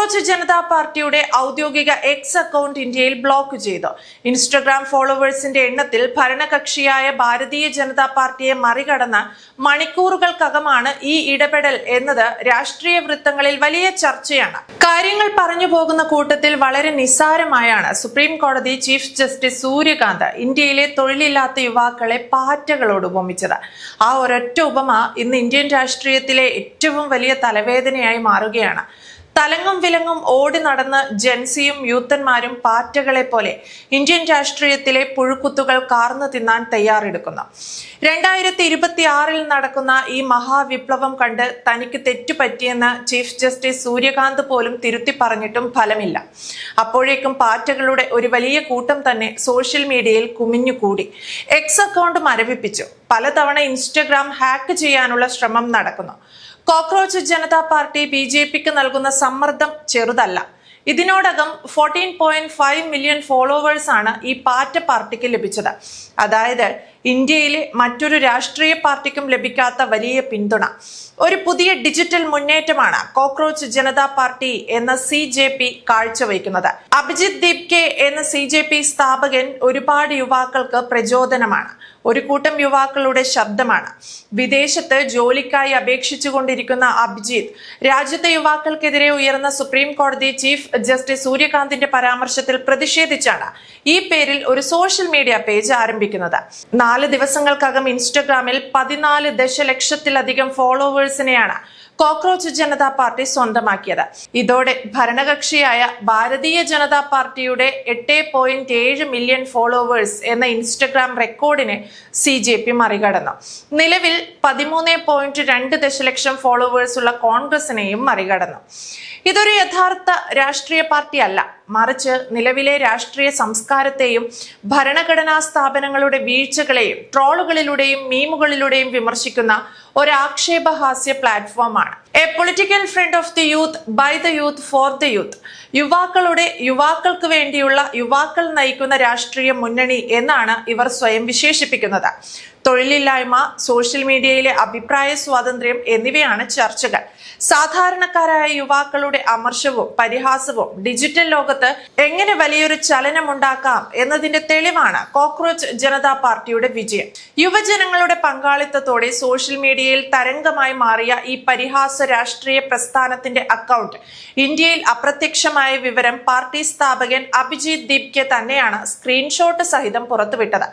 Cockroach Janata പാർട്ടിയുടെ ഔദ്യോഗിക X account ഇന്ത്യയിൽ ബ്ലോക്ക് ചെയ്തു. ഇൻസ്റ്റഗ്രാം ഫോളോവേഴ്സിന്റെ എണ്ണത്തിൽ ഭരണകക്ഷിയായ ഭാരതീയ ജനതാ പാർട്ടിയെ മറികടന്ന മണിക്കൂറുകൾക്കകമാണ് ഈ ഇടപെടൽ എന്നത് രാഷ്ട്രീയ വൃത്തങ്ങളിൽ വലിയ ചർച്ചയാണ്. കാര്യങ്ങൾ പറഞ്ഞു പോകുന്ന കൂട്ടത്തിൽ വളരെ നിസ്സാരമായാണ് സുപ്രീം കോടതി ചീഫ് ജസ്റ്റിസ് സൂര്യകാന്ത് ഇന്ത്യയിലെ തൊഴിലില്ലാത്ത യുവാക്കളെ പാറ്റകളോട് ഉപമിച്ചത്. ആ ഒരൊറ്റ ഉപമ ഇന്ന് ഇന്ത്യൻ രാഷ്ട്രീയത്തിലെ ഏറ്റവും വലിയ തലവേദനയായി മാറുകയാണ്. തലങ്ങും വിലങ്ങും ഓടി നടന്ന് ജൻസിയും യൂത്തന്മാരും പാറ്റകളെ പോലെ ഇന്ത്യൻ രാഷ്ട്രീയത്തിലെ പുഴുക്കുത്തുകൾ കാർന്നു തിന്നാൻ തയ്യാറെടുക്കുന്നു. 2026 നടക്കുന്ന ഈ മഹാവിപ്ലവം കണ്ട് തനിക്ക് തെറ്റുപറ്റിയെന്ന് ചീഫ് ജസ്റ്റിസ് സൂര്യകാന്ത് പോലും തിരുത്തി പറഞ്ഞിട്ടും ഫലമില്ല. അപ്പോഴേക്കും പാറ്റകളുടെ ഒരു വലിയ കൂട്ടം തന്നെ സോഷ്യൽ മീഡിയയിൽ കുമിഞ്ഞുകൂടി. X account മരവിപ്പിച്ചു. പലതവണ ഇൻസ്റ്റഗ്രാം ഹാക്ക് ചെയ്യാനുള്ള ശ്രമം നടക്കുന്നു. കോക്രോച്ച് ജനതാ പാർട്ടി BJPക്ക് നൽകുന്ന സമ്മർദ്ദം ചെറുതല്ല. ഇതിനോടകം 14.5 മില്യൺ ഫോളോവേഴ്സ് ആണ് ഈ പാറ്റ പാർട്ടിക്ക് ലഭിച്ചത്. അതായത് ഇന്ത്യയിലെ മറ്റൊരു രാഷ്ട്രീയ പാർട്ടിക്കും ലഭിക്കാത്ത വലിയ പിന്തുണ. ഒരു പുതിയ ഡിജിറ്റൽ മുന്നേറ്റമാണ് കോക്രോച്ച് ജനതാ പാർട്ടി എന്ന CJP കാഴ്ചവെക്കുന്നത്. അഭിജിത് ദീപ്കെ എന്ന CJP സ്ഥാപകൻ ഒരുപാട് യുവാക്കൾക്ക് പ്രചോദനമാണ്. ഒരു കൂട്ടം യുവാക്കളുടെ ശബ്ദമാണ്. വിദേശത്ത് ജോലിക്കായി അപേക്ഷിച്ചുകൊണ്ടിരിക്കുന്ന അഭിജിത്ത് രാജ്യത്തെ യുവാക്കൾക്കെതിരെ ഉയർന്ന സുപ്രീം കോടതി ചീഫ് ജസ്റ്റിസ് സൂര്യകാന്തിന്റെ പരാമർശത്തിൽ പ്രതിഷേധിച്ചാണ് ഈ പേരിൽ ഒരു സോഷ്യൽ മീഡിയ പേജ് ആരംഭിക്കുന്നത്. 4 ദിവസങ്ങൾക്കകം ഇൻസ്റ്റഗ്രാമിൽ 14 ദശലക്ഷത്തിലധികം ഫോളോവേഴ്സിനെയാണ് കോക്രോച്ച് ജനതാ പാർട്ടി സ്വന്തമാക്കിയത്. ഇതോടെ ഭരണകക്ഷിയായ ഭാരതീയ ജനതാ പാർട്ടിയുടെ 8.7 മില്യൺ ഫോളോവേഴ്സ് എന്ന ഇൻസ്റ്റഗ്രാം റെക്കോർഡിനെ CJP മറികടന്നു. നിലവിൽ 13.2 ദശലക്ഷം ഫോളോവേഴ്സ് ഉള്ള കോൺഗ്രസിനെയും മറികടന്നു. ഇതൊരു യഥാർത്ഥ രാഷ്ട്രീയ പാർട്ടി അല്ല, മറിച്ച് നിലവിലെ രാഷ്ട്രീയ സംസ്കാരത്തെയും ഭരണഘടനാ സ്ഥാപനങ്ങളുടെ വീഴ്ചകളെയും ട്രോളുകളിലൂടെയും മീമുകളിലൂടെയും വിമർശിക്കുന്ന ഒരു ആക്ഷേപഹാസ്യ പ്ലാറ്റ്ഫോമാണ്. A political front of the youth, by the youth, for the youth. യുവാക്കൾക്ക് വേണ്ടിയുള്ള യുവാക്കൾ നയിക്കുന്ന രാഷ്ട്രീയ മുന്നണി എന്നാണ് ഇവർ സ്വയം വിശേഷിപ്പിക്കുന്നത്. തൊഴിലില്ലായ്മ, സോഷ്യൽ മീഡിയയിലെ അഭിപ്രായ സ്വാതന്ത്ര്യം എന്നിവയാണ് ചർച്ചകൾ. സാധാരണക്കാരായ യുവാക്കളുടെ അമർഷവും പരിഹാസവും ഡിജിറ്റൽ ലോകത്ത് എങ്ങനെ വലിയൊരു ചലനമുണ്ടാക്കാം എന്നതിന്റെ തെളിവാണ് കോക്രോച്ച് ജനതാ പാർട്ടിയുടെ വിജയം. യുവജനങ്ങളുടെ പങ്കാളിത്തത്തോടെ സോഷ്യൽ മീഡിയയിൽ തരംഗമായി മാറിയ ഈ പരിഹാസ രാഷ്ട്രീയ പ്രസ്ഥാനത്തിന്റെ അക്കൗണ്ട് ഇന്ത്യയിൽ അപ്രത്യക്ഷമായ വിവരം പാർട്ടി സ്ഥാപകൻ അഭിജിത് ദീപ്കെ തന്നെയാണ് സ്ക്രീൻഷോട്ട് സഹിതം പുറത്തുവിട്ടത്.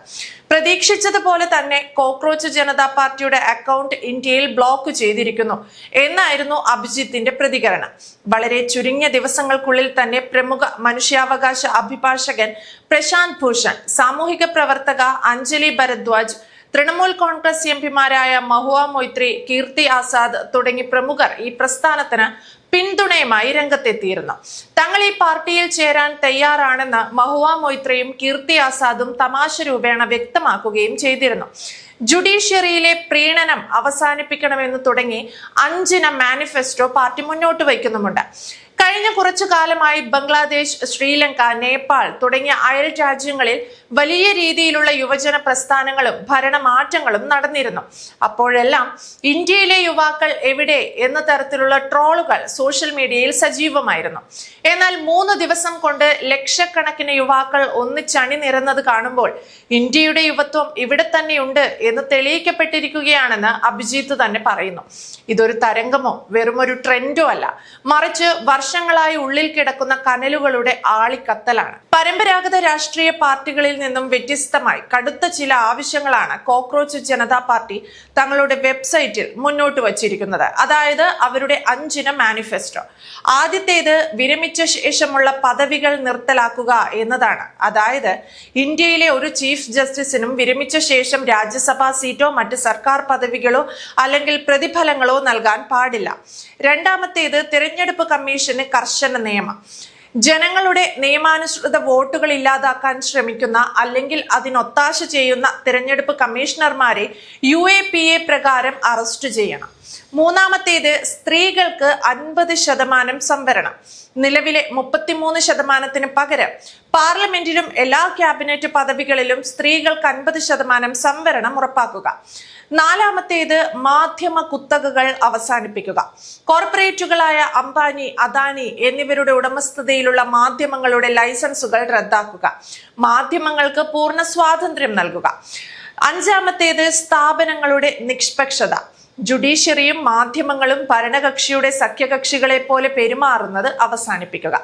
പ്രതീക്ഷിച്ചതുപോലെ തന്നെ കോക്രോച്ച് ജനതാ പാർട്ടിയുടെ അക്കൗണ്ട് ഇന്ത്യയിൽ ബ്ലോക്ക് ചെയ്തിരിക്കുന്നു എന്നായിരുന്നു അഭിജിത്തിന്റെ പ്രതികരണം. വളരെ ചുരുങ്ങിയ ദിവസങ്ങൾക്കുള്ളിൽ തന്നെ പ്രമുഖ മനുഷ്യാവകാശ അഭിഭാഷകൻ പ്രശാന്ത് ഭൂഷൺ, സാമൂഹിക പ്രവർത്തക അഞ്ജലി ഭരദ്വാജ്, തൃണമൂൽ കോൺഗ്രസ് എംപിമാരായ മഹുവ മൊയ്ത്രി, കീർത്തി ആസാദ് തുടങ്ങി പ്രമുഖർ ഈ പ്രസ്ഥാനത്തിന് പിന്തുണയുമായി രംഗത്തെത്തിയിരുന്നു. തങ്ങൾ ഈ പാർട്ടിയിൽ ചേരാൻ തയ്യാറാണെന്ന് മഹുവ മൊയ്ത്രയും കീർത്തി ആസാദും തമാശ രൂപേണ വ്യക്തമാക്കുകയും ചെയ്തിരുന്നു. ജുഡീഷ്യറിയിലെ പ്രീണനം അവസാനിപ്പിക്കണമെന്ന് തുടങ്ങി 5 മാനിഫെസ്റ്റോ പാർട്ടി മുന്നോട്ട് വയ്ക്കുന്നുമുണ്ട്. കഴിഞ്ഞ കുറച്ചു കാലമായി ബംഗ്ലാദേശ്, ശ്രീലങ്ക, നേപ്പാൾ തുടങ്ങിയ അയൽ രാജ്യങ്ങളിൽ വലിയ രീതിയിലുള്ള യുവജന പ്രസ്ഥാനങ്ങളും ഭരണമാറ്റങ്ങളും നടന്നിരുന്നു. അപ്പോഴെല്ലാം ഇന്ത്യയിലെ യുവാക്കൾ എവിടെ എന്ന തരത്തിലുള്ള ട്രോളുകൾ സോഷ്യൽ മീഡിയയിൽ സജീവമായിരുന്നു. എന്നാൽ 3 ദിവസം കൊണ്ട് ലക്ഷക്കണക്കിന് യുവാക്കൾ ഒന്നിച്ചണിനിരന്നത് കാണുമ്പോൾ ഇന്ത്യയുടെ യുവത്വം ഇവിടെ തന്നെയുണ്ട് എന്ന് തെളിയിക്കപ്പെട്ടിരിക്കുകയാണെന്ന് അഭിജിത്ത് തന്നെ പറയുന്നു. ഇതൊരു തരംഗമോ വെറുമൊരു ട്രെൻഡോ അല്ല, മറിച്ച് വർഷങ്ങളായി ഉള്ളിൽ കിടക്കുന്ന കനലുകളുടെ ആളിക്കത്തലാണ്. പരമ്പരാഗത രാഷ്ട്രീയ പാർട്ടികളിൽ നിന്നും വ്യത്യസ്തമായി കടുത്ത ചില ആവശ്യങ്ങളാണ് കോക്രോച്ച് ജനതാ പാർട്ടി തങ്ങളുടെ വെബ്സൈറ്റിൽ മുന്നോട്ട് വച്ചിരിക്കുന്നത്. അതായത് അവരുടെ 5 മാനിഫെസ്റ്റോ. ആദ്യത്തേത് വിരമിച്ച ശേഷമുള്ള പദവികൾ നിർത്തലാക്കുക എന്നതാണ്. അതായത് ഇന്ത്യയിലെ ഒരു ചീഫ് ജസ്റ്റിസിനും വിരമിച്ച ശേഷം രാജ്യസഭാ സീറ്റോ മറ്റ് സർക്കാർ പദവികളോ അല്ലെങ്കിൽ പ്രതിഫലങ്ങളോ നൽകാൻ പാടില്ല. രണ്ടാമത്തേത് തിരഞ്ഞെടുപ്പ് കമ്മീഷന് കർശന നിയമം. ജനങ്ങളുടെ നിയമാനുസൃത വോട്ടുകൾ ഇല്ലാതാക്കാൻ ശ്രമിക്കുന്ന അല്ലെങ്കിൽ അതിനൊത്താശ ചെയ്യുന്ന തിരഞ്ഞെടുപ്പ് കമ്മീഷണർമാരെ UAPA പ്രകാരം അറസ്റ്റ് ചെയ്യണം. മൂന്നാമത്തേത് സ്ത്രീകൾക്ക് 50% സംവരണം. നിലവിലെ 33% പകരം പാർലമെന്റിലും എല്ലാ ക്യാബിനറ്റ് പദവികളിലും സ്ത്രീകൾക്ക് 50% സംവരണം ഉറപ്പാക്കുക. നാലാമത്തേത് മാധ്യമ കുത്തകകൾ അവസാനിപ്പിക്കുക. കോർപ്പറേറ്റുകളായ അംബാനി, അദാനി എന്നിവരുടെ ഉടമസ്ഥതയിലുള്ള മാധ്യമങ്ങളുടെ ലൈസൻസുകൾ റദ്ദാക്കുക. മാധ്യമങ്ങൾക്ക് പൂർണ്ണ സ്വാതന്ത്ര്യം നൽകുക. അഞ്ചാമത്തേത് സ്ഥാപനങ്ങളുടെ നിഷ്പക്ഷത. ജുഡീഷ്യറിയും മാധ്യമങ്ങളും ഭരണകക്ഷിയുടെ സഖ്യകക്ഷികളെ പോലെ പെരുമാറുന്നത് അവസാനിപ്പിക്കുക.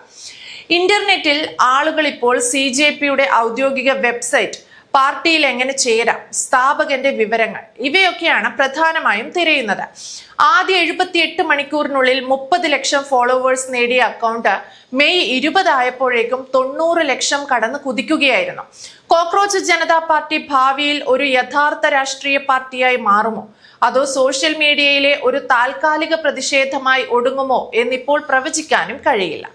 ഇന്റർനെറ്റിൽ ആളുകൾ ഇപ്പോൾ CJPയുടെ ഔദ്യോഗിക വെബ്സൈറ്റ്, പാർട്ടിയിൽ എങ്ങനെ ചേരാം, സ്ഥാപകന്റെ വിവരങ്ങൾ ഇവയൊക്കെയാണ് പ്രധാനമായും തിരയുന്നത്. ആദ്യ 78 മണിക്കൂറിനുള്ളിൽ 30 ലക്ഷം ഫോളോവേഴ്സ് നേടിയ അക്കൗണ്ട് മെയ് 20 ആയപ്പോഴേക്കും 90 ലക്ഷം കടന്ന് കുതിക്കുകയായിരുന്നു. കോക്രോച്ച് ജനതാ പാർട്ടി ഭാവിയിൽ ഒരു യഥാർത്ഥ രാഷ്ട്രീയ പാർട്ടിയായി മാറുമോ, അതോ സോഷ്യൽ മീഡിയയിലെ ഒരു താൽക്കാലിക പ്രതിഷേധമായി ഒടുങ്ങുമോ എന്നിപ്പോൾ പ്രവചിക്കാനും കഴിയില്ല.